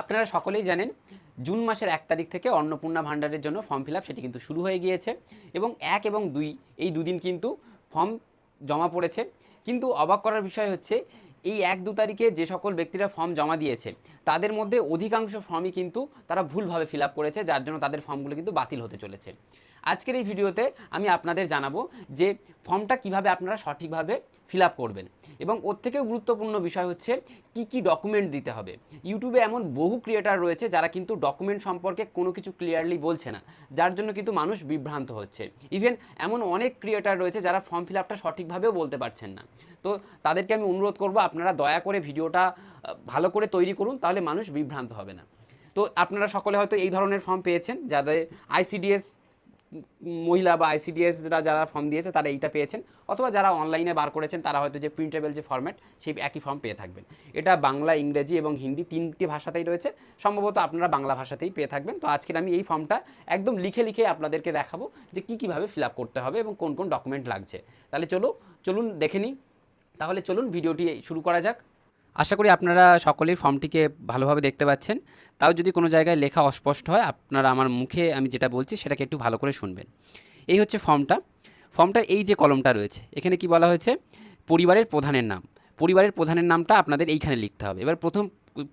আপনারা সকলেই জানেন জুন মাসের 1 তারিখ থেকে অন্নপূর্ণা ভাণ্ডারের জন্য ফর্ম ফিল সেটি কিন্তু শুরু হয়ে গিয়েছে এবং 1 এবং 2 এই দুদিন কিন্তু ফর্ম জমা পড়েছে। কিন্তু অবাক করার বিষয় হচ্ছে এই 1-2 তারিখে যে সকল ব্যক্তিরা ফর্ম জমা দিয়েছে তাদের মধ্যে অধিকাংশ ফর্মই কিন্তু তারা ভুলভাবে ফিল করেছে, যার জন্য তাদের ফর্মগুলো কিন্তু বাতিল হতে চলেছে। আজকের এই ভিডিওতে আমি আপনাদের জানাবো যে ফর্মটা কিভাবে আপনারা সঠিকভাবে ফিল করবেন এবং ওর থেকেও গুরুত্বপূর্ণ বিষয় হচ্ছে কি কি ডকুমেন্ট দিতে হবে। ইউটিউবে এমন বহু ক্রিয়েটার রয়েছে যারা কিন্তু ডকুমেন্ট সম্পর্কে কোনো কিছু ক্লিয়ারলি বলছে না, যার জন্য কিন্তু মানুষ বিভ্রান্ত হচ্ছে। ইভেন এমন অনেক ক্রিয়েটার রয়েছে যারা ফর্ম ফিল আপটা সঠিকভাবেও বলতে পারছেন না। তো তাদেরকে আমি অনুরোধ করব আপনারা দয়া করে ভিডিওটা ভালো করে তৈরি করুন, তাহলে মানুষ বিভ্রান্ত হবে না। তো আপনারা সকলে হয়তো এই ধরনের ফর্ম পেয়েছেন, যাদের আইসিডিএস মহিলা বা আইসিডিএসরা যারা ফর্ম দিয়েছে তারা এইটা পেয়েছেন, অথবা যারা অনলাইনে বার করেছেন তারা হয়তো যে প্রিন্টেবল যে ফরম্যাট সেই একই ফর্ম পেয়ে থাকবেন। এটা বাংলা, ইংরেজি এবং হিন্দি তিনটি ভাষাতেই রয়েছে, সম্ভবত আপনারা বাংলা ভাষাতেই পেয়ে থাকবেন। তো আজকের আমি এই ফর্মটা একদম লিখে লিখে আপনাদেরকে দেখাবো যে কীভাবে ফিল করতে হবে এবং কোন কোন ডকুমেন্ট লাগছে। তাহলে চলুন দেখে নিই। তাহলে চলুন ভিডিওটি শুরু করা যাক। আশা করি আপনারা সকলেই ফর্মটিকে ভালোভাবে দেখতে পাচ্ছেন। তাও যদি কোনো জায়গায় লেখা অস্পষ্ট হয়, আপনারা আমার মুখে আমি যেটা বলছি সেটাকে একটু ভালো করে শুনবেন। এই হচ্ছে ফর্মটা এই যে কলমটা রয়েছে এখানে কি বলা হয়েছে, পরিবারের প্রধানের নাম। পরিবারের প্রধানের নামটা আপনাদের এইখানে লিখতে হবে। এবার প্রথম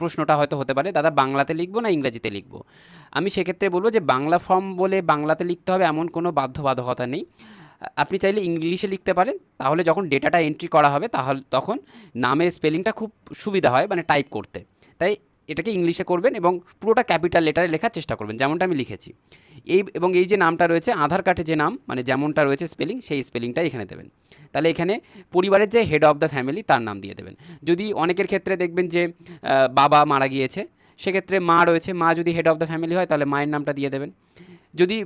প্রশ্নটা হয়তো হতে পারে, দাদা বাংলাতে লিখবো না ইংরাজিতে লিখবো? আমি সেক্ষেত্রে বলবো যে বাংলা ফর্ম বলে বাংলাতে লিখতে হবে এমন কোনো বাধ্যবাধকতা নেই। আপনি চাইলে ইংলিশে লিখতে পারেন, তাহলে যখন ডেটাটা এন্ট্রি করা হবে তখন নামের স্পেলিংটা খুব সুবিধা হয় মানে টাইপ করতে। তাই এটাকে ইংলিশে করবেন এবং পুরোটা ক্যাপিটাল লেটারে লেখার চেষ্টা করবেন, যেমনটা আমি লিখেছি। এই যে নামটা রয়েছে আধার কার্ডে যে নাম মানে যেমনটা রয়েছে স্পেলিং, সেই স্পেলিংটা এখানে দেবেন। তাহলে এখানে পরিবারের যে হেড অফ দ্য ফ্যামিলি তার নাম দিয়ে দেবেন। যদি অনেকের ক্ষেত্রে দেখবেন যে বাবা মারা গিয়েছে, সেক্ষেত্রে মা রয়েছে, মা যদি হেড অফ দ্য ফ্যামিলি হয় তাহলে মায়ের নামটা দিয়ে দেবেন। যদি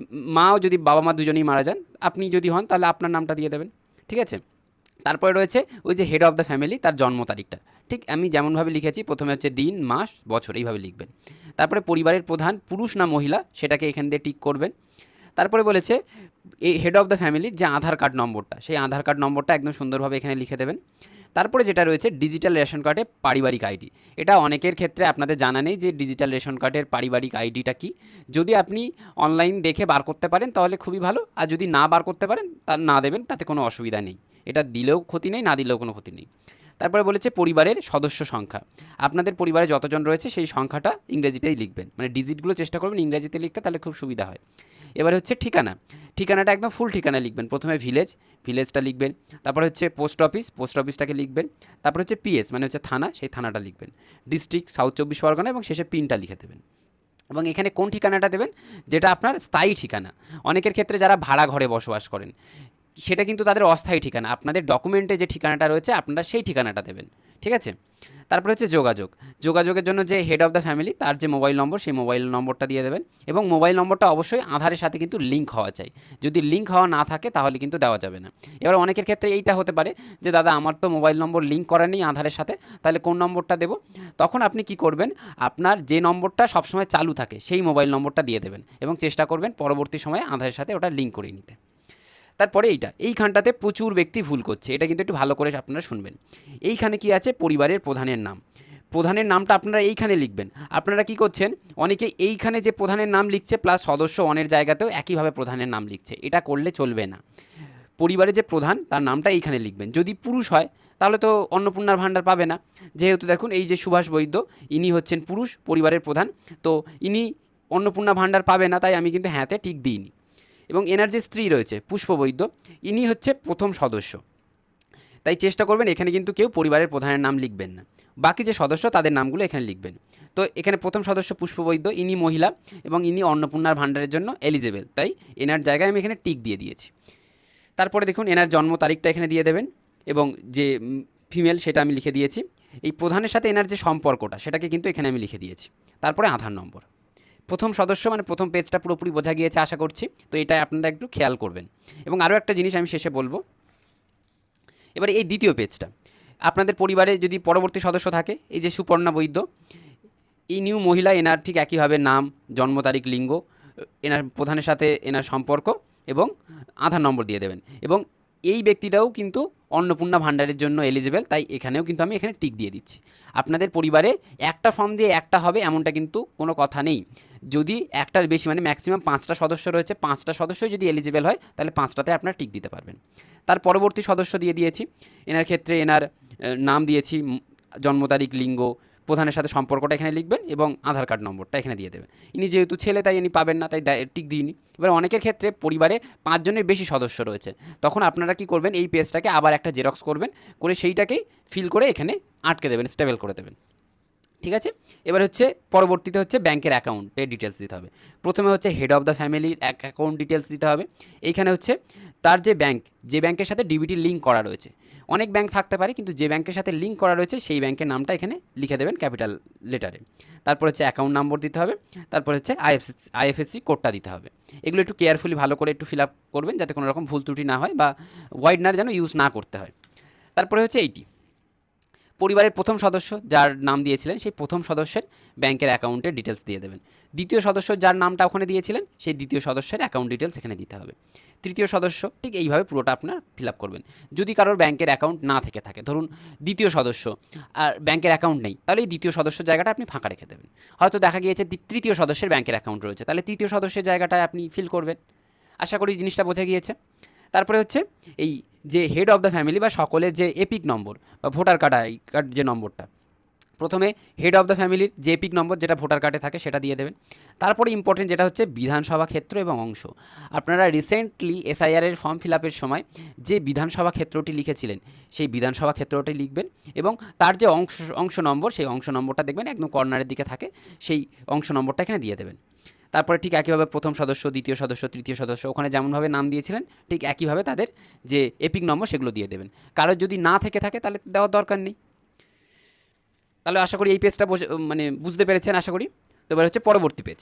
বাবা মা দুজনেই মারা যান, আপনি যদি হন তাহলে আপনার নামটা দিয়ে দেবেন। ঠিক আছে? তারপরে রয়েছে ওই যে হেড অফ দ্য ফ্যামিলি তার জন্ম তারিখটা, ঠিক আমি যেমনভাবে লিখেছি, প্রথমে হচ্ছে দিন, মাস, বছর, এইভাবে লিখবেন। তারপরে পরিবারের প্রধান পুরুষ না মহিলা সেটাকে এখান দিয়ে টিক করবেন। তারপরে বলেছে এই হেড অফ দ্য ফ্যামিলির যে আধার কার্ড নম্বরটা, সেই আধার কার্ড নম্বরটা একদম সুন্দরভাবে এখানে লিখে দেবেন। তারপরে যেটা রয়েছে ডিজিটাল রেশন কার্ডে পারিবারিক আইডি। এটা অনেকের ক্ষেত্রে আপনাদের জানা নেই যে ডিজিটাল রেশন কার্ডের পারিবারিক আইডিটা কি। যদি আপনি অনলাইন দেখে বার করতে পারেন তাহলে খুবই ভালো, আর যদি না বার করতে পারেন তা না দেবেন, তাতে কোনো অসুবিধা নেই। এটা দিলেও ক্ষতি নেই, না দিলেও কোনো ক্ষতি নেই। তারপরে বলেছে পরিবারের সদস্য সংখ্যা। আপনাদের পরিবারে যতজন রয়েছে সেই সংখ্যাটা ইংরেজিতেই লিখবেন, মানে ডিজিটগুলো চেষ্টা করবেন ইংরেজিতে লিখতে, তাহলে খুব সুবিধা হয়। এবারে হচ্ছে ঠিকানাটা একদম ফুল ঠিকানা লিখবেন। প্রথমে ভিলেজটা লিখবেন। তারপরে হচ্ছে পোস্ট অফিসটাকে লিখবেন। তারপরে হচ্ছে পিএস মানে হচ্ছে থানা, সেই থানাটা লিখবেন। ডিস্ট্রিক্ট সাউথ 24 পরগনা এবং শেষে পিনটা লিখে দেবেন। এবং এখানে কোন ঠিকানাটা দেবেন, যেটা আপনার স্থায়ী ঠিকানা। অনেকের ক্ষেত্রে যারা ভাড়া ঘরে বসবাস করেন সেটা কিন্তু তাদের অস্থায়ী ঠিকানা। আপনাদের ডকুমেন্টে যে ঠিকানাটা রয়েছে আপনারা সেই ঠিকানাটা দেবেন। ঠিক আছে? তারপরে হচ্ছে যোগাযোগের জন্য যে হেড অফ দ্য ফ্যামিলি তার যে মোবাইল নম্বর, সেই মোবাইল নম্বরটা দিয়ে দেবেন। এবং মোবাইল নম্বরটা অবশ্যই আধারের সাথে কিন্তু লিঙ্ক হওয়া চাই। যদি লিঙ্ক হওয়া না থাকে তাহলে কিন্তু দেওয়া যাবে না। এবার অনেকের ক্ষেত্রে এইটা হতে পারে যে দাদা আমার তো মোবাইল নম্বর লিঙ্ক করা নেই আধারের সাথে, তাহলে কোন নম্বরটা দেবো? তখন আপনি কি করবেন, আপনার যে নম্বরটা সবসময় চালু থাকে সেই মোবাইল নম্বরটা দিয়ে দেবেন এবং চেষ্টা করবেন পরবর্তী সময়ে আধারের সাথে ওটা লিঙ্ক করে নিতে। তারপরে এইখানটাতে প্রচুর ব্যক্তি ভুল করছে, এটা কিন্তু একটু ভালো করে আপনারা শুনবেন। এইখানে কি আছে, পরিবারের প্রধানের নাম। প্রধানের নামটা আপনারা এইখানে লিখবেন। আপনারা কি করছেন, অনেকে এইখানে যে প্রধানের নাম লিখছে প্লাস সদস্য অনের জায়গাতেও একইভাবে প্রধানের নাম লিখছে, এটা করলে চলবে না। পরিবারের যে প্রধান তার নামটা এইখানে লিখবেন। যদি পুরুষ হয় তাহলে তো অন্নপূর্ণার ভাণ্ডার পাবে না। যেহেতু দেখুন এই যে সুভাষ বৈদ্য, ইনি হচ্ছেন পুরুষ পরিবারের প্রধান, তো ইনি অন্নপূর্ণা ভাণ্ডার পাবে না, তাই আমি কিন্তু হ্যাঁতে টিক দিইনি। এবং এনার যে স্ত্রী রয়েছে পুষ্পবৈদ্য, ইনি হচ্ছে প্রথম সদস্য। তাই চেষ্টা করবেন এখানে কিন্তু কেউ পরিবারের প্রধানের নাম লিখবেন না, বাকি যে সদস্য তাদের নামগুলো এখানে লিখবেন। তো এখানে প্রথম সদস্য পুষ্পবৈদ্য, ইনি মহিলা এবং ইনি অন্নপূর্ণার ভাণ্ডারের জন্য এলিজেবল, তাই এনার জায়গায় আমি এখানে টিক দিয়ে দিয়েছি। তারপরে দেখুন এনার জন্ম তারিখটা এখানে দিয়ে দেবেন এবং যে ফিমেল সেটা আমি লিখে দিয়েছি। এই প্রধানের সাথে এনার যে সম্পর্কটা সেটাকে কিন্তু এখানে আমি লিখে দিয়েছি। তারপরে আধার নম্বর। প্রথম সদস্য মানে প্রথম পেজটা পুরোপুরি বোঝা গিয়েছে আশা করছি। তো এটা আপনারা একটু খেয়াল করবেন। এবং আরও একটা জিনিস আমি শেষে বলবো। এবারে এই দ্বিতীয় পেজটা, আপনাদের পরিবারে যদি পরবর্তী সদস্য থাকে, এই যে সুপর্ণা বৈদ্য, এই নিউ মহিলা, এনার ঠিক একইভাবে নাম, জন্ম তারিখ, লিঙ্গ, এনার প্রধানের সাথে এনার সম্পর্ক এবং আধার নম্বর দিয়ে দেবেন। এবং এই ব্যক্তিটাও কিন্তু অন্নপূর্ণা ভাণ্ডারের জন্য এলিজিবল, তাই এখানেও কিন্তু আমি এখানে টিক দিয়ে দিচ্ছি। আপনাদের পরিবারে একটা ফর্ম দিয়ে একটা হবে এমনটা কিন্তু কোনো কথা নেই। যদি একটার বেশি মানে ম্যাক্সিমাম 5টা সদস্য রয়েছে, 5টা সদস্যই যদি এলিজিবল হয় তাহলে 5টাতে আপনারা টিক দিতে পারবেন। তার পরবর্তী সদস্য দিয়ে দিয়েছি, এনার ক্ষেত্রে এনার নাম দিয়েছি, জন্ম তারিখ, লিঙ্গ, প্রধানের সাথে সম্পর্কটা এখানে লিখবেন এবং আধার কার্ড নম্বরটা এখানে দিয়ে দেবেন। ইনি যেহেতু ছেলে তাই ইনি পাবেন না, তাই টিক দিইনি। এবার অনেকের ক্ষেত্রে পরিবারে 5 জনের বেশি সদস্য রয়েছে, তখন আপনারা কি করবেন, এই পেজটাকে আবার একটা জেরক্স করবেন, করে সেইটাকেই ফিল করে এখানে আটকে দেবেন, স্টেবল করে দেবেন। ঠিক আছে, এবার হচ্ছে পরবর্তীতে হচ্ছে ব্যাংকের অ্যাকাউন্টের ডিটেলস দিতে হবে। প্রথমে হচ্ছে হেড অফ দ্য ফ্যামিলির অ্যাকাউন্ট ডিটেলস দিতে হবে। এইখানে হচ্ছে তার যে ব্যাংক, যে ব্যাংকের সাথে ডিবিটি লিঙ্ক করা রয়েছে, অনেক ব্যাংক থাকতে পারে কিন্তু যে ব্যাংকের সাথে লিঙ্ক করা রয়েছে সেই ব্যাংকের নামটা এখানে লিখে দেবেন ক্যাপিটাল লেটারে। তারপর হচ্ছে অ্যাকাউন্ট নম্বর দিতে হবে, তারপর হচ্ছে আইএফএসসি কোডটা দিতে হবে। এগুলো একটু কেয়ারফুলি ভালো করে একটু ফিল আপ করবেন যাতে কোনো রকম ভুল ত্রুটি না হয় বা হোয়াইটনার যেন ইউজ না করতে হয়। তারপরে হচ্ছে এইটি পরিবারের প্রথম সদস্য যার নাম দিয়েছিলেন সেই প্রথম সদস্যের ব্যাংকের অ্যাকাউন্টের ডিটেলস দিয়ে দেবেন। দ্বিতীয় সদস্য যার নামটা ওখানে দিয়েছিলেন সেই দ্বিতীয় সদস্যের অ্যাকাউন্ট ডিটেলস এখানে দিতে হবে। তৃতীয় সদস্য ঠিক এইভাবে পুরোটা আপনার ফিল আপ করবেন। যদি কারোর ব্যাংকের অ্যাকাউন্ট না থেকে থাকে, ধরুন দ্বিতীয় সদস্য আর ব্যাংকের অ্যাকাউন্ট নেই, তাহলে এই দ্বিতীয় সদস্য জায়গাটা আপনি ফাঁকা রেখে দেবেন। হয়তো দেখা গিয়েছে তৃতীয় সদস্যের ব্যাংকের অ্যাকাউন্ট রয়েছে, তাহলে তৃতীয় সদস্যের জায়গাটায় আপনি ফিল করবেন। আশা করি জিনিসটা বোঝা গিয়েছে। তারপরে হচ্ছে এই যে হেড অফ দ্য ফ্যামিলি বা সকলের যে এপিক নম্বর বা ভোটার কার্ড যে নম্বরটা, প্রথমে হেড অফ দ্য ফ্যামিলির যে এপিক নম্বর যেটা ভোটার কার্ডে থাকে সেটা দিয়ে দেবেন। তারপরে ইম্পর্টেন্ট যেটা হচ্ছে বিধানসভা ক্ষেত্র এবং অংশ। আপনারা রিসেন্টলি এসআইআরের ফর্ম ফিল আপের সময় যে বিধানসভা ক্ষেত্রটি লিখেছিলেন সেই বিধানসভা ক্ষেত্রটি লিখবেন এবং তার যে অংশ নম্বর সেই অংশ নম্বরটা দেখবেন একদম কর্নারের দিকে থাকে, সেই অংশ নম্বরটা এখানে দিয়ে দেবেন। তারপরে ঠিক একইভাবে প্রথম সদস্য, দ্বিতীয় সদস্য, তৃতীয় সদস্য ওখানে যেমনভাবে নাম দিয়েছিলেন ঠিক একইভাবে তাদের যে এপিক নম্বর সেগুলো দিয়ে দেবেন। কারোর যদি না থেকে থাকে তাহলে দেওয়ার দরকার নেই। তাহলে আশা করি এই পেজটা মানে বুঝতে পেরেছেন আশা করি। তো এবার হচ্ছে পরবর্তী পেজ,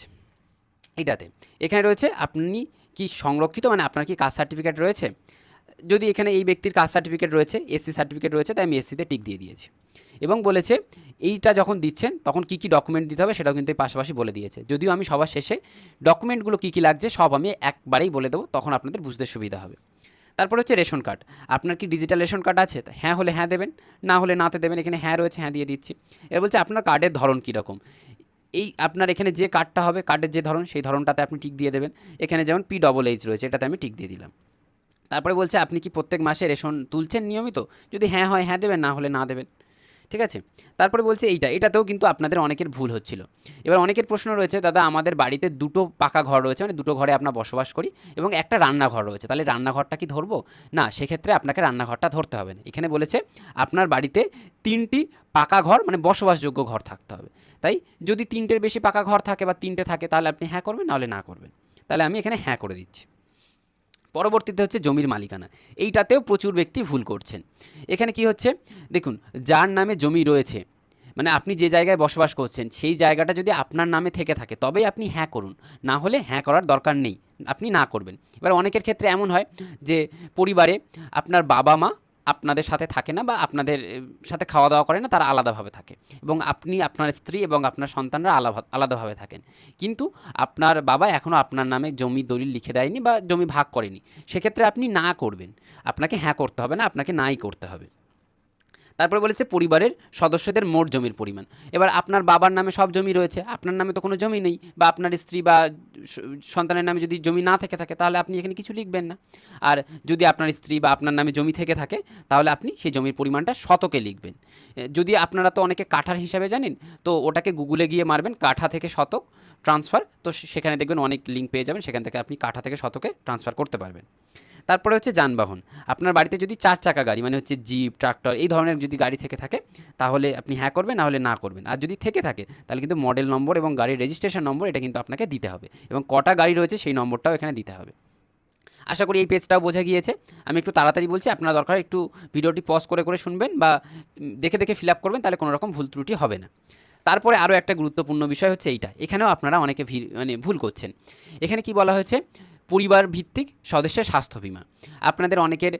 এইটাতে এখানে রয়েছে আপনি কি সংরক্ষিত, মানে আপনার কি কাস্ট সার্টিফিকেট রয়েছে। যদি এখানে এই ব্যক্তির কাস্ট সার্টিফিকেট রয়েছে, এসসি সার্টিফিকেট রয়েছে, তাই আমি এসসিতে টিক দিয়ে দিয়েছি এবং বলেছে এইটা যখন দিচ্ছেন তখন কী কী ডকুমেন্ট দিতে হবে সেটাও কিন্তু এই পাশাপাশি বলে দিয়েছে। যদিও আমি সবার শেষে ডকুমেন্টগুলো কী কী লাগছে সব আমি একবারেই বলে দেবো, তখন আপনাদের বুঝতে সুবিধা হবে। তারপর হচ্ছে রেশন কার্ড। আপনার কি ডিজিটাল রেশন কার্ড আছে? হ্যাঁ হলে হ্যাঁ দেবেন, না হলে নাতে দেবেন। এখানে হ্যাঁ রয়েছে, হ্যাঁ দিয়ে দিচ্ছি। এবার বলছে আপনার কার্ডের ধরন কীরকম। এই আপনার এখানে যে কার্ডটা হবে, কার্ডের যে ধরন সেই ধরনটাতে আপনি টিক দিয়ে দেবেন। এখানে যেমন PHH রয়েছে, এটাতে আমি টিক দিয়ে দিলাম। তারপরে বলছে আপনি কি প্রত্যেক মাসে রেশন তুলছেন নিয়মিত, যদি হ্যাঁ হয় হ্যাঁ দেবেন, না হলে না দেবেন। ঠিক আছে, তারপরে বলছে এটাতেও কিন্তু আপনাদের অনেকের ভুল হচ্ছিল। এবার অনেকের প্রশ্ন রয়েছে, দাদা আমাদের বাড়িতে দুটো পাকা ঘর রয়েছে, মানে দুটো ঘরে আমরা বসবাস করি এবং একটা রান্নাঘর রয়েছে, তাহলে রান্নাঘরটা কি ধরবো? না, সেক্ষেত্রে আপনাকে রান্নাঘরটা ধরতে হবে না। এখানে বলেছে আপনার বাড়িতে 3টি পাকা ঘর মানে বসবাসযোগ্য ঘর থাকতে হবে। তাই যদি 3টের বেশি পাকা ঘর থাকে বা 3টে থাকে তাহলে আপনি হ্যাঁ করবেন, নাহলে না করবেন। তাহলে আমি এখানে হ্যাঁ করে দিচ্ছি। পরবর্তীতে হচ্ছে জমির মালিকানা। এইটাতেও প্রচুর ব্যক্তি ভুল করছেন। এখানে কি হচ্ছে দেখুন, যার নামে জমি রয়েছে মানে আপনি যে জায়গায় বসবাস করছেন সেই জায়গাটা যদি আপনার নামে থেকে থাকে তবেই আপনি হ্যাঁ করুন, না হলে হ্যাঁ করার দরকার নেই, আপনি না করবেন। এবার অনেকের ক্ষেত্রে এমন হয় যে পরিবারে আপনার বাবা মা আপনাদের সাথে থাকে না বা আপনাদের সাথে খাওয়া দাওয়া করে না, তারা আলাদাভাবে থাকে এবং আপনি, আপনার স্ত্রী এবং আপনার সন্তানরা আলাদাভাবে থাকেন, কিন্তু আপনার বাবা এখনও আপনার নামে জমি দলিল লিখে দেয়নি বা জমি ভাগ করেনি। সেক্ষেত্রে আপনি না করবেন, আপনাকে হ্যাঁ করতে হবে না, আপনাকে নাই করতে হবে। তারপরে বলেছে পরিবারের সদস্যদের মোট জমির পরিমাণ। এবার আপনার বাবার নামে সব জমি রয়েছে, আপনার নামে তো কোনো জমি নেই, বা আপনার স্ত্রী বা সন্তানের নামে যদি জমি না থেকে থাকে তাহলে আপনি এখানে কিছু লিখবেন না। আর যদি আপনার স্ত্রী বা আপনার নামে জমি থেকে থাকে তাহলে আপনি সেই জমির পরিমাণটা শতকে লিখবেন। যদি আপনারা তো অনেকে কাঠার হিসাবে জানেন, তো ওটাকে গুগলে গিয়ে মারবেন কাঠা থেকে শতক ট্রান্সফার, তো সেখানে দেখবেন অনেক লিঙ্ক পেয়ে যাবেন, সেখান থেকে আপনি কাঠা থেকে শতকে ট্রান্সফার করতে পারবেন। তারপরে হচ্ছে যানবাহন। আপনার বাড়িতে যদি 4 চাকা গাড়ি মানে হচ্ছে জিপ, ট্রাক্টর এই ধরনের যদি গাড়ি থেকে থাকে তাহলে আপনি হ্যাঁ করবেন, না হলে না করবেন। আর যদি থেকে থাকে তাহলে কিন্তু মডেল নম্বর এবং গাড়ির রেজিস্ট্রেশন নম্বর এটা কিন্তু আপনাকে দিতে হবে এবং কটা গাড়ি রয়েছে সেই নম্বরটাও এখানে দিতে হবে। আশা করি এই পেজটাও বোঝা গিয়েছে। আমি একটু তাড়াতাড়ি বলছি, আপনারা দরকার একটু ভিডিওটি পজ করে করে শুনবেন বা দেখে দেখে ফিল আপ করবেন, তাহলে কোনো রকম ভুল ত্রুটি হবে না। তারপরে আরও একটা গুরুত্বপূর্ণ বিষয় হচ্ছে এইটা, এখানেও আপনারা অনেকে মানে ভুল করছেন। এখানে কি বলা হয়েছে, পরিবার ভিত্তিক সদস্যের স্বাস্থ্য বিমা। আপনাদের অনেকের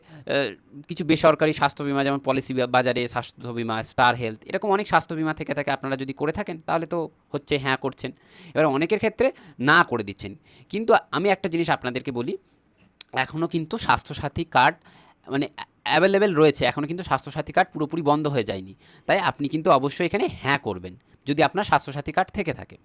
কিছু বেসরকারি স্বাস্থ্য বিমা যেমন পলিসি বাজারে স্বাস্থ্য বিমা, স্টার হেলথ এরকম অনেক স্বাস্থ্য বিমা থেকে থাকে, আপনারা যদি করে থাকেন তাহলে তো হচ্ছে হ্যাঁ করছেন। এবার অনেকের ক্ষেত্রে না করে দিচ্ছেন, কিন্তু আমি একটা জিনিস আপনাদেরকে বলি, এখনও কিন্তু স্বাস্থ্যসাথী কার্ড মানে অ্যাভেলেবেল রয়েছে, এখনও কিন্তু স্বাস্থ্যসাথী কার্ড পুরোপুরি বন্ধ হয়ে যায়নি। তাই আপনি কিন্তু অবশ্যই এখানে হ্যাঁ করবেন, যদি আপনার স্বাস্থ্যসাথী কার্ড থেকে থাকে।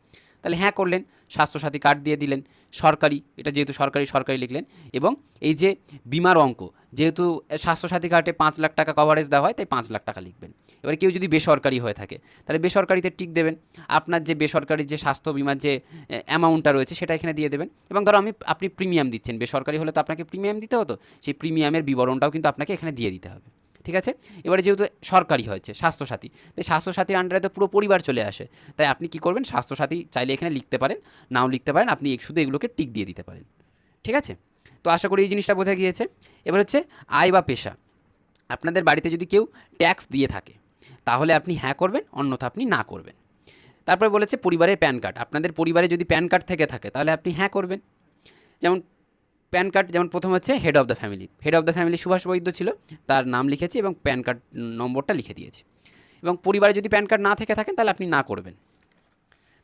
তাহলে হ্যাঁ করলেন, স্বাস্থ্যসাথী কার্ড দিয়ে দিলেন, সরকারি, এটা যেহেতু সরকারি সরকারি লিখলেন। এবং এই যে বিমার অঙ্ক, যেহেতু স্বাস্থ্যসাথী কার্ডে 5 লাখ টাকা কভারেজ দেওয়া হয়, তাই 5 লাখ টাকা লিখবেন। এবারে কেউ যদি বেসরকারি হয়ে থাকে তাহলে বেসরকারিতে টিক দেবেন, আপনার যে বেসরকারি যে স্বাস্থ্য বিমার যে অ্যামাউন্টটা রয়েছে সেটা এখানে দিয়ে দেবেন। এবং ধরো আপনি প্রিমিয়াম দিচ্ছেন, বেসরকারি হলে তো আপনাকে প্রিমিয়াম দিতে হতো, সেই প্রিমিয়ামের বিবরণটাও কিন্তু আপনাকে এখানে দিয়ে দিতে হবে। ঠিক আছে, এবারে যেহেতু সরকারি হয়েছে স্বাস্থ্যসাথী, তাই স্বাস্থ্যসাথীর আন্ডারে তো পুরো পরিবার চলে আসে, তাই আপনি কি করবেন, স্বাস্থ্যসাথী চাইলে এখানে লিখতে পারেন, নাও লিখতে পারেন, আপনি শুধু এগুলোকে টিক দিয়ে দিতে পারেন। ঠিক আছে, তো আশা করি এই জিনিসটা বোঝা গিয়েছে। এবার হচ্ছে আয় বা পেশা, আপনাদের বাড়িতে যদি কেউ ট্যাক্স দিয়ে থাকে তাহলে আপনি হ্যাঁ করবেন, অন্যথা আপনি না করবেন। তারপরে বলেছে পরিবারের প্যান কার্ড, আপনাদের পরিবারে যদি প্যান কার্ড থেকে থাকে তাহলে আপনি হ্যাঁ করবেন। যেমন প্যান কার্ড, যেমন প্রথম হচ্ছে head of the family, head of the family Subhash Baidya ছিল, তার নাম লিখেছি এবং প্যান কার্ড নম্বরটা লিখে দিয়েছি। এবং পরিবারে যদি প্যান কার্ড না থেকে থাকেন তাহলে আপনি না করবেন।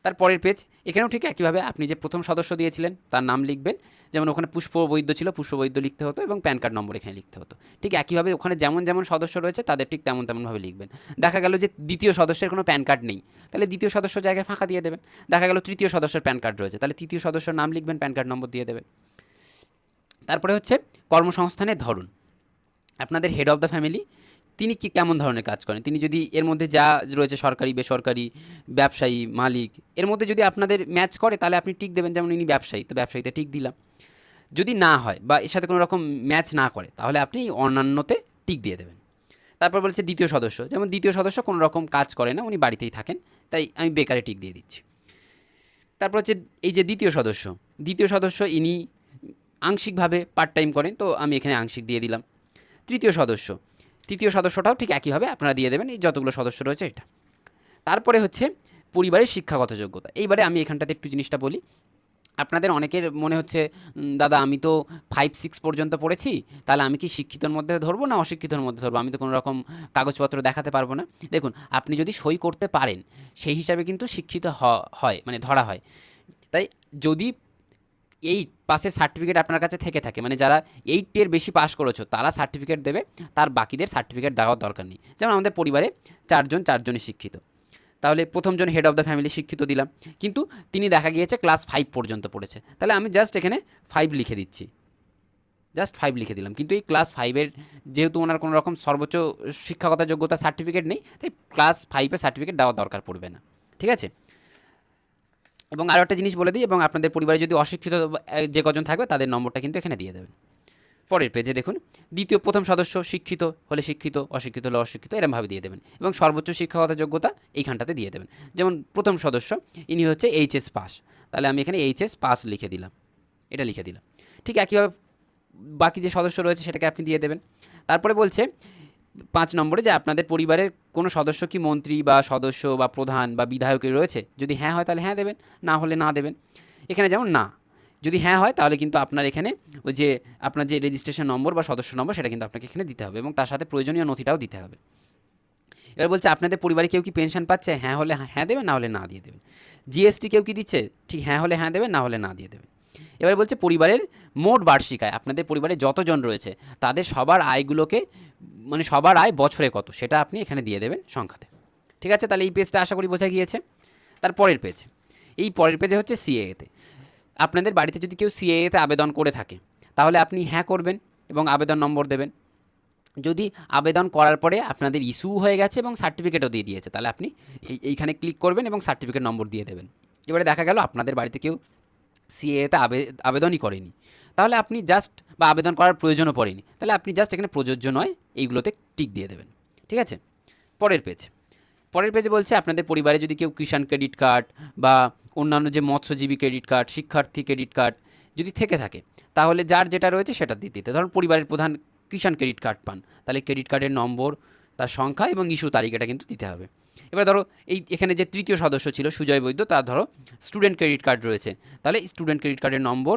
তার পরের পেজ, এখানেও ঠিক একইভাবে আপনি যে প্রথম সদস্য দিয়েছিলেন তার নাম লিখবেন, যেমন ওখানে পুষ্প বৈদ্য ছিল, পুষ্প বৈদ্য লিখতে হতো এবং প্যান কার্ড নম্বর এখানে লিখতে হতো। ঠিক একইভাবে ওখানে যেমন যেমন সদস্য রয়েছে তাদের ঠিক তেমন তেমনভাবে লিখবেন। দেখা গেল যে দ্বিতীয় সদস্যের কোনো প্যান কার্ড নেই, তাহলে দ্বিতীয় সদস্য জায়গায় ফাঁকা দিয়ে দেবেন। দেখা গেল তৃতীয় সদস্যের প্যান কার্ড রয়েছে, তাহলে তৃতীয় সদস্যের নাম লিখবেন, প্যান কার্ড নম্বর দিয়ে দেবেন। তারপরে হচ্ছে কর্মসংস্থানের ধরন, আপনাদের হেড অফ দ্য ফ্যামিলি তিনি কি কেমন ধরনের কাজ করেন, তিনি যদি এর মধ্যে যা রয়েছে সরকারি বেসরকারি ব্যবসায়ী মালিক এর মধ্যে যদি আপনাদের ম্যাচ করে তাহলে আপনি টিক দেবেন, যেমন ইনি ব্যবসায়ী, তো ব্যবসায়ীতে টিক দিলাম। যদি না হয় বা এর সাথে কোনো রকম ম্যাচ না করে তাহলে আপনি অন্যান্যতে টিক দিয়ে দেবেন। তারপর বলছে দ্বিতীয় সদস্য, যেমন দ্বিতীয় সদস্য কোনো রকম কাজ করে না, উনি বাড়িতেই থাকেন, তাই আমি বেকারে টিক দিয়ে দিচ্ছি। তারপর হচ্ছে এই যে দ্বিতীয় সদস্য, দ্বিতীয় সদস্য ইনি আংশিকভাবে পার্ট টাইম করেন, তো আমি এখানে আংশিক দিয়ে দিলাম। তৃতীয় সদস্য, তৃতীয় সদস্যটাও ঠিক একইভাবে আপনারা দিয়ে দেবেন, এই যতগুলো সদস্য রয়েছে এটা। তারপরে হচ্ছে পরিবারের শিক্ষাগত যোগ্যতা, এইবারে আমি এখানটাতে একটু জিনিসটা বলি। আপনাদের অনেকের মনে হচ্ছে দাদা আমি তো 5-6 পর্যন্ত পড়েছি, তাহলে আমি কি শিক্ষিতর মধ্যে ধরবো না অশিক্ষিতর মধ্যে ধরবো, আমি তো কোনো রকম কাগজপত্র দেখাতে পারবো না। দেখুন, আপনি যদি সই করতে পারেন সেই হিসাবে কিন্তু শিক্ষিত হয়, মানে ধরা হয়। তাই যদি 8 পাসের সার্টিফিকেট আপনার কাছে থেকে থাকে, মানে যারা 8 বেশি পাস করেছো তারা সার্টিফিকেট দেবে, তার বাকিদের সার্টিফিকেট দেওয়ার দরকার নেই। যেমন আমাদের পরিবারে চারজনই শিক্ষিত, তাহলে প্রথমজন হেড অফ দ্য ফ্যামিলি শিক্ষিত দিলাম, কিন্তু তিনি দেখা গিয়েছে ক্লাস 5 পর্যন্ত পড়েছে, তাহলে আমি জাস্ট এখানে 5 লিখে দিচ্ছি, জাস্ট 5 লিখে দিলাম। কিন্তু এই ক্লাস 5-এর যেহেতু ওনার কোনো রকম সর্বোচ্চ শিক্ষাগত যোগ্যতা সার্টিফিকেট নেই, তাই ক্লাস 5-এর সার্টিফিকেট দেওয়ার দরকার পড়বে না। ঠিক আছে, এবং আরও একটা জিনিস বলে দিই, এবং আপনাদের পরিবারে যদি অশিক্ষিত যে কজন থাকবে তাদের নম্বরটা কিন্তু এখানে দিয়ে দেবেন। পরের পেজে দেখুন, প্রথম সদস্য শিক্ষিত হলে শিক্ষিত, অশিক্ষিত হলে অশিক্ষিত, এরমভাবে দিয়ে দেবেন এবং সর্বোচ্চ শিক্ষাগত যোগ্যতা এইখানটাতে দিয়ে দেবেন। যেমন প্রথম সদস্য ইনি হচ্ছে এইচএস পাস, তাহলে আমি এখানে এইচএস পাস লিখে দিলাম, এটা লিখে দিলাম। ঠিক একইভাবে বাকি যে সদস্য রয়েছে সেটাকে আপনি দিয়ে দেবেন। তারপরে বলছে 5 নম্বরে যে আপনাদের পরিবারের কোনো সদস্য কি মন্ত্রী বা সদস্য বা প্রধান বা বিধায়কের রয়েছে, যদি হ্যাঁ হয় তাহলে হ্যাঁ দেবেন, না হলে না দেবেন। এখানে যেমন না, যদি হ্যাঁ হয় তাহলে কিন্তু আপনার এখানে ওই যে আপনার যে রেজিস্ট্রেশন নম্বর বা সদস্য নম্বর সেটা কিন্তু আপনাকে এখানে দিতে হবে এবং তার সাথে প্রয়োজনীয় নথিটাও দিতে হবে। এবার বলছে আপনাদের পরিবারে কেউ কি পেনশন পাচ্ছে, হ্যাঁ হলে হ্যাঁ দেবেন, না হলে না দিয়ে দেবেন। জিএসটি কেউ কি দিচ্ছে, ঠিক হ্যাঁ হলে হ্যাঁ দেবেন, না হলে না দিয়ে দেবেন। এবার বলছে পরিবারের মোট বার্ষিক আয়, আপনাদের পরিবারে যতজন রয়েছে তাদের সবার আয়গুলোকে, মানে সবার আয় বছরে কত সেটা আপনি এখানে দিয়ে দেবেন সংখ্যাতে। ঠিক আছে, তাহলে এই পেজটা আশা করি বোঝা গিয়েছে। তার পরের পেজ, এই পরের পেজে হচ্ছে সিএএতে। আপনাদের বাড়িতে যদি কেউ সিএএতে আবেদন করে থাকে তাহলে আপনি হ্যাঁ করবেন এবং আবেদন নম্বর দেবেন। যদি আবেদন করার পরে আপনাদের ইস্যু হয়ে গেছে এবং সার্টিফিকেটও দিয়ে দিয়েছে তাহলে আপনি এইখানে ক্লিক করবেন এবং সার্টিফিকেট নম্বর দিয়ে দেবেন। এবারে দেখা গেল আপনাদের বাড়িতে কেউ সিএএতে আবেদনই করেনি, তাহলে আপনি জাস্ট, বা আবেদন করার প্রয়োজনও পড়েনি, তাহলে আপনি জাস্ট এখানে প্রযোজ্য নয় এইগুলোতে টিক দিয়ে দেবেন। ঠিক আছে, পরের পেজে বলছে আপনাদের পরিবারে যদি কেউ কিষাণ ক্রেডিট কার্ড বা অন্যান্য যে মৎস্যজীবী ক্রেডিট কার্ড, শিক্ষার্থী ক্রেডিট কার্ড যদি থেকে থাকে তাহলে যার যেটা রয়েছে সেটা দিতে। ধরুন পরিবারের প্রধান কিষাণ ক্রেডিট কার্ড পান, তাহলে ক্রেডিট কার্ডের নম্বর, তার সংখ্যা এবং ইস্যু তারিখ এটা কিন্তু দিতে হবে। এবার ধরো এখানে যে তৃতীয় সদস্য ছিল সুজয় বৈদ্য, তার ধরো স্টুডেন্ট ক্রেডিট কার্ড রয়েছে, তাহলে স্টুডেন্ট ক্রেডিট কার্ডের নম্বর,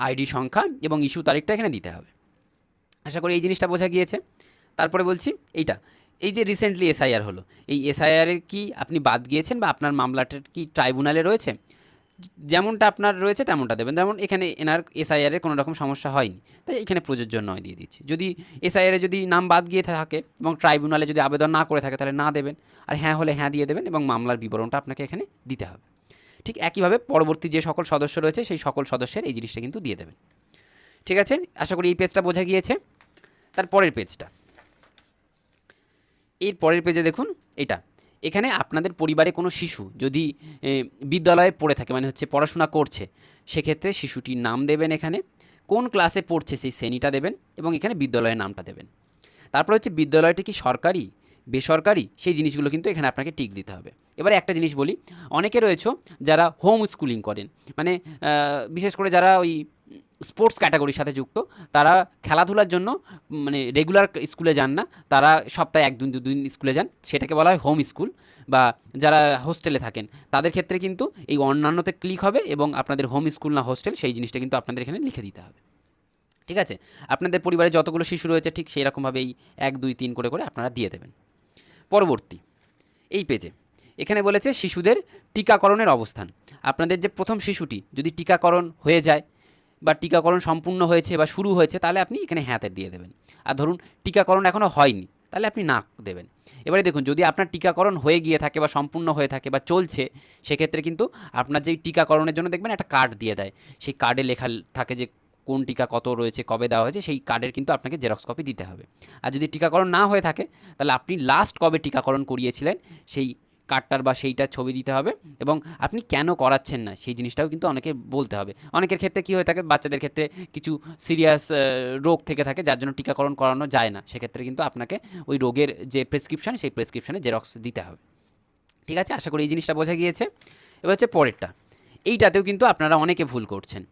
আইডি সংখ্যা এবং ইস্যু তারিখটা এখানে দিতে হবে। আশা করি এই জিনিসটা বোঝা গিয়েছে। তারপরে বলছি এই যে রিসেন্টলি এসআইআর হলো, এই এসআইআরের কি আপনি বাদ গিয়েছেন বা আপনার মামলাটার কি ট্রাইব্যুনালে রয়েছে, যেমনটা আপনার রয়েছে তেমনটা দেবেন। যেমন এখানে এনার এসআইআরে কোনো রকম সমস্যা হয়নি, তাই এখানে প্রযোজ্য নয় দিয়ে দিচ্ছি। যদি এসআইআরে যদি নাম বাদ গিয়ে থাকে এবং ট্রাইব্যুনালে যদি আবেদন না করে থাকে তাহলে না দেবেন, আর হ্যাঁ হলে হ্যাঁ দিয়ে দেবেন এবং মামলার বিবরণটা আপনাকে এখানে দিতে হবে। ঠিক একইভাবে পরবর্তী যে সকল সদস্য রয়েছে সেই সকল সদস্যের এই জিনিসটা কিন্তু দিয়ে দেবেন। ঠিক আছে, আশা করি এই পেজটা বোঝা গিয়েছে। তার পরের পেজটা, এর পরের পেজে দেখুন এটা, এখানে আপনাদের পরিবারে কোনো শিশু যদি বিদ্যালয়ে পড়ে থাকে, মানে হচ্ছে পড়াশোনা করছে, সেক্ষেত্রে শিশুটির নাম দেবেন, এখানে কোন ক্লাসে পড়ছে সেই শ্রেণীটা দেবেন এবং এখানে বিদ্যালয়ের নামটা দেবেন। তারপর হচ্ছে বিদ্যালয়টি কি সরকারি বেসরকারি সেই জিনিসগুলো কিন্তু এখানে আপনাকে টিক দিতে হবে। এবারে একটা জিনিস বলি, অনেকে রয়েছে যারা হোম স্কুলিং করেন, মানে বিশেষ করে যারা ওই স্পোর্টস ক্যাটাগরির সাথে যুক্ত, তারা খেলাধুলার জন্য মানে রেগুলার স্কুলে যান না, তারা সপ্তাহে 1-2 দিন স্কুলে যান, সেটাকে বলা হয় হোম স্কুল। বা যারা হোস্টেলে থাকেন তাদের ক্ষেত্রে কিন্তু এই অন্যান্যতে ক্লিক হবে এবং আপনাদের হোম স্কুল না হোস্টেল সেই জিনিসটা কিন্তু আপনাদের এখানে লিখে দিতে হবে। ঠিক আছে, আপনাদের পরিবারে যতগুলো শিশু রয়েছে ঠিক সেই রকমভাবে এই 1, 2, 3 করে করে আপনারা দিয়ে দেবেন। পরবর্তী এই পেজে এখানে বলেছে শিশুদের টিকাকরণের অবস্থান। আপনাদের যে প্রথম শিশুটি যদি টিকাকরণ হয়ে যায় বা টিকাকরণ সম্পূর্ণ হয়েছে বা শুরু হয়েছে তাহলে আপনি এখানে হ্যাঁতে দিয়ে দেবেন। আর ধরুন টিকাকরণ এখনও হয়নি তাহলে আপনি না দেবেন। এবারে দেখুন, যদি আপনার টিকাকরণ হয়ে গিয়ে থাকে বা সম্পূর্ণ হয়ে থাকে বা চলছে, সেক্ষেত্রে কিন্তু আপনার যেই টিকাকরণের জন্য দেখবেন একটা কার্ড দিয়ে দেয়, সেই কার্ডে লেখা থাকে যে কোন টিকা কত রয়েছে, কবে দেওয়া হয়েছে, সেই কার্ডের কিন্তু আপনাকে জেরক্স কপি দিতে হবে। আর যদি টিকাকরণ না হয়ে থাকে তাহলে আপনি লাস্ট কবে টিকাকরণ করিয়েছিলেন সেই কার্ডটার বা সেইটার ছবি দিতে হবে এবং আপনি কেন করাচ্ছেন না সেই জিনিসটাও কিন্তু অনেকে বলতে হবে। অনেকের ক্ষেত্রে কী হয়ে থাকে, বাচ্চাদের ক্ষেত্রে কিছু সিরিয়াস রোগ থেকে থাকে যার জন্য টিকাকরণ করানো যায় না, সেক্ষেত্রে কিন্তু আপনাকে ওই রোগের যে প্রেসক্রিপশন সেই প্রেসক্রিপশনে জেরক্স দিতে হবে। ঠিক আছে, আশা করি এই জিনিসটা বোঝা গিয়েছে। এবার হচ্ছে পরেরটা, এইটাতেও কিন্তু আপনারা অনেকে ভুল করছেন।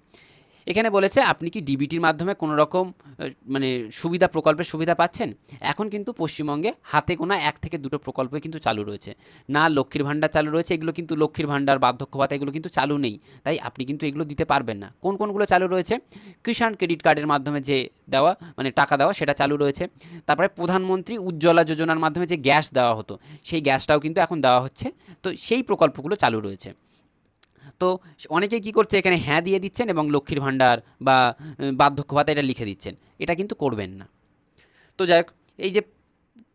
এখানে বলেছে আপনি কি ডিবিটির মাধ্যমে কোনো রকম মানে সুবিধা প্রকল্পের সুবিধা পাচ্ছেন। এখন কিন্তু পশ্চিমবঙ্গে হাতে গোনা 1 থেকে 2টো প্রকল্পই কিন্তু চালু রয়েছে। না লক্ষ্মীর ভাণ্ডার চালু রয়েছে, এগুলো কিন্তু লক্ষ্মীর ভাণ্ডার, বার্ধক্য ভাতা এগুলো কিন্তু চালু নেই, তাই আপনি কিন্তু এগুলো দিতে পারবেন না। কোন কোনগুলো চালু রয়েছে, কিষাণ ক্রেডিট কার্ডের মাধ্যমে যে দেওয়া মানে টাকা দেওয়া সেটা চালু রয়েছে। তারপরে প্রধানমন্ত্রী উজ্জ্বলা যোজনার মাধ্যমে যে গ্যাস দেওয়া হতো সেই গ্যাসটাও কিন্তু এখন দেওয়া হচ্ছে, তো সেই প্রকল্পগুলো চালু রয়েছে। তো অনেকেই কী করছে, এখানে হ্যাঁ দিয়ে দিচ্ছেন এবং লক্ষ্মীর ভাণ্ডার বা বার্ধক্য ভাতা এটা লিখে দিচ্ছেন, এটা কিন্তু করবেন না। তো যাই হোক, এই যে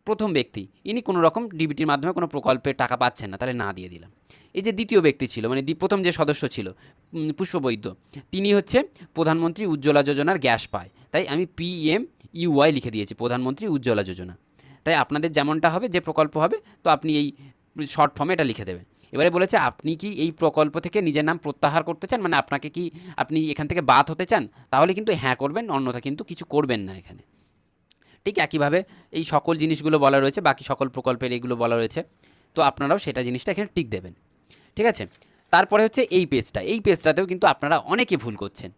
প্রথম ব্যক্তি ইনি কোনো রকম ডিবিটির মাধ্যমে কোনো প্রকল্পের টাকা পাচ্ছেন না, তাহলে না দিয়ে দিলাম। এই যে দ্বিতীয় ব্যক্তি ছিল, মানে প্রথম যে সদস্য ছিল পুষ্পবৈদ্য, তিনি হচ্ছে প্রধানমন্ত্রী উজ্জ্বলা যোজনার গ্যাস পায়, তাই আমি PMUY লিখে দিয়েছি, প্রধানমন্ত্রী উজ্জ্বলা যোজনা। তাই আপনাদের যেমনটা হবে যে প্রকল্প হবে তো আপনি এই শর্ট ফর্মে এটা লিখে দেবেন। এবারে বলেছে আপনি কি এই প্রকল্প থেকে নিজের নাম প্রত্যাহার করতে চান, মানে আপনাকে কি আপনি এখান থেকে বাদ হতে চান, তাহলে কিন্তু হ্যাঁ করবেন, অন্যথা কিন্তু কিছু করবেন না এখানে। ঠিক একইভাবে এই সকল জিনিসগুলো বলা রয়েছে, বাকি সকল প্রকল্পের এইগুলো বলা রয়েছে, তো আপনারাও সেটা জিনিসটা এখানে টিক দেবেন। ঠিক আছে, তারপরে হচ্ছে এই পেজটা, এই পেজটাতেও কিন্তু আপনারা অনেকে ভুল করছেন।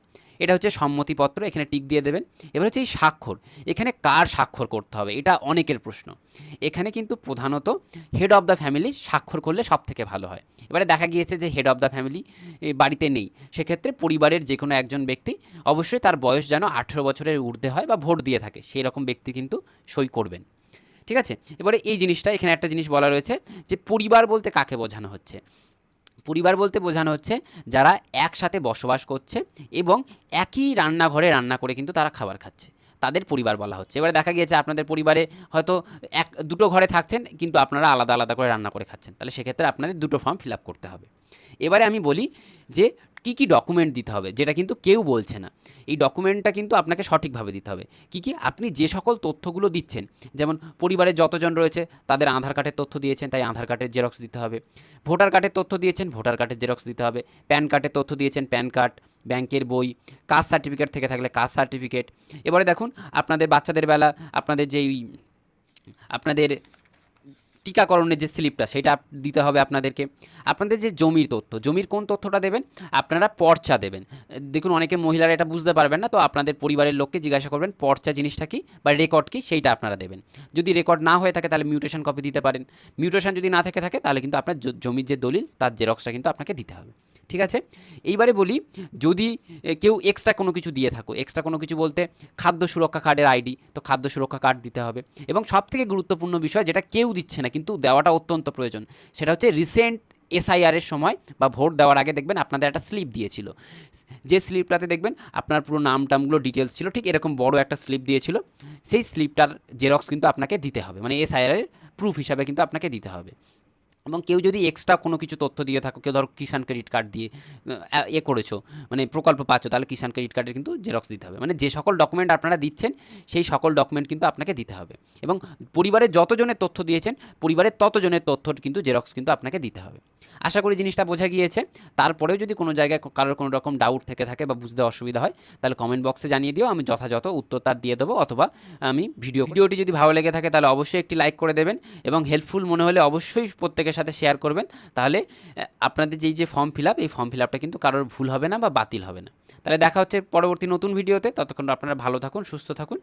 এটা হচ্ছে সম্মতিপত্র, এখানে টিক দিয়ে দেবেন। এবার হচ্ছে এই স্বাক্ষর, এখানে কার স্বাক্ষর করতে হবে এটা অনেকের প্রশ্ন। এখানে কিন্তু প্রধানত হেড অফ দ্য ফ্যামিলি স্বাক্ষর করলে সব থেকে ভালো হয়। এবারে দেখা গিয়েছে যে হেড অফ দ্য ফ্যামিলি বাড়িতে নেই, সেক্ষেত্রে পরিবারের যে কোনো একজন ব্যক্তি, অবশ্যই তার বয়স যেন 18 বছরের ঊর্ধ্বে হয় বা ভোট দিয়ে থাকে সেই রকম ব্যক্তি কিন্তু সই করবেন। ঠিক আছে, এবারে এই জিনিসটা এখানে একটা জিনিস বলা রয়েছে যে পরিবার বলতে কাকে বোঝানো হচ্ছে। পরিবার বলতে বোঝানো হচ্ছে যারা একসাথে বসবাস করছে এবং একই রান্নাঘরে রান্না করে কিন্তু তারা খাবার খাচ্ছে, তাদের পরিবার বলা হচ্ছে। এবারে দেখা গিয়েছে আপনাদের পরিবারে হয়তো 1-2টো ঘরে থাকছেন কিন্তু আপনারা আলাদা আলাদা করে রান্না করে খাচ্ছেন, তাহলে সেক্ষেত্রে আপনাদের 2টো ফর্ম ফিল আপ করতে হবে। এবারে আমি বলি যে কী কী ডকুমেন্ট দিতে হবে, যেটা কিন্তু কেউ বলছে না। এই ডকুমেন্টটা কিন্তু আপনাকে সঠিকভাবে দিতে হবে। কী কী, আপনি যে সকল তথ্যগুলো দিচ্ছেন, যেমন পরিবারে যতজন রয়েছে তাদের আধার কার্ডের তথ্য দিয়েছেন তাই আধার কার্ডের জেরক্স দিতে হবে, ভোটার কার্ডের তথ্য দিয়েছেন ভোটার কার্ডের জেরক্স দিতে হবে, প্যান কার্ডের তথ্য দিয়েছেন প্যান কার্ড, ব্যাংকের বই, কাস্ট সার্টিফিকেট থেকে থাকলে কাস্ট সার্টিফিকেট। এবারে দেখুন আপনাদের বাচ্চাদের বেলা আপনাদের যেই আপনাদের টিকাকরণের যে স্লিপটা সেটা দিতে হবে আপনাদেরকে। আপনাদের যে জমির তথ্য, জমির কোন তথ্যটা দেবেন, আপনারা পর্চা দেবেন। দেখুন অনেকে মহিলারা এটা বুঝতে পারবেন না, তো আপনাদের পরিবারের লোককে জিজ্ঞাসা করবেন পর্চা জিনিসটা কি বা রেকর্ড কি, সেইটা আপনারা দেবেন। যদি রেকর্ড না হয়ে থাকে তাহলে মিউটেশন কপি দিতে পারেন, মিউটেশন যদি না থেকে থাকে তাহলে কিন্তু আপনার জমির যে দলিল তার জেরক্সটা কিন্তু আপনাকে দিতে হবে। ঠিক আছে, এইবারে বলি যদি কেউ এক্সট্রা কোনো কিছু দিয়ে থাকো, এক্সট্রা কোনো কিছু বলতে খাদ্য সুরক্ষা কার্ডের আইডি, তো খাদ্য সুরক্ষা কার্ড দিতে হবে। এবং সবথেকে গুরুত্বপূর্ণ বিষয় যেটা কেউ দিচ্ছে না কিন্তু দেওয়াটা অত্যন্ত প্রয়োজন, সেটা হচ্ছে রিসেন্ট এসআইআরের সময় বা ভোট দেওয়ার আগে দেখবেন আপনাদের একটা স্লিপ দিয়েছিল, যে স্লিপটাতে দেখবেন আপনার পুরো নাম টামগুলো ডিটেলস ছিল, ঠিক এরকম বড় একটা স্লিপ দিয়েছিল। সেই স্লিপটার জেরক্স কিন্তু আপনাকে দিতে হবে, মানে এসআইআরের প্রুফ হিসাবে কিন্তু আপনাকে দিতে হবে। এবং কেউ যদি এক্সট্রা কোনো কিছু তথ্য দিয়ে থাকো, কেউ ধরো কিষাণ ক্রেডিট কার্ড দিয়ে করেছো, মানে প্রকল্প পাচ্ছ, তাহলে কিষাণ ক্রেডিট কার্ডের কিন্তু জেরক্স দিতে হবে। মানে যে সকল ডকুমেন্ট আপনারা দিচ্ছেন সেই সকল ডকুমেন্ট কিন্তু আপনাকে দিতে হবে। এবং পরিবারের যতজনের তথ্য দিয়েছেন পরিবারের ততজনের তথ্য কিন্তু জেরক্স কিন্তু আপনাকে দিতে হবে। আশা করি জিনিসটা বোঝা গিয়েছে। তারপরেও যদি কোনো জায়গায় কারোর কোনো রকম ডাউট থেকে থাকে বা বুঝতে অসুবিধা হয় তাহলে কমেন্ট বক্সে জানিয়ে দিও, আমি যথাযথ উত্তর তার দিয়ে দেবো, অথবা আমি ভিডিওটি যদি ভালো লেগে থাকে তাহলে অবশ্যই একটি লাইক করে দেবেন এবং হেল্পফুল মনে হলে অবশ্যই প্রত্যেকের সাথে শেয়ার করবেন। তাহলে আপনাদের যে ফর্ম ফিল আপ, এই ফর্ম ফিল আপটা কিন্তু কারোর ভুল হবে না বা বাতিল হবে না। তাহলে দেখা হচ্ছে পরবর্তী নতুন ভিডিওতে, ততক্ষণ আপনারা ভালো থাকুন, সুস্থ থাকুন।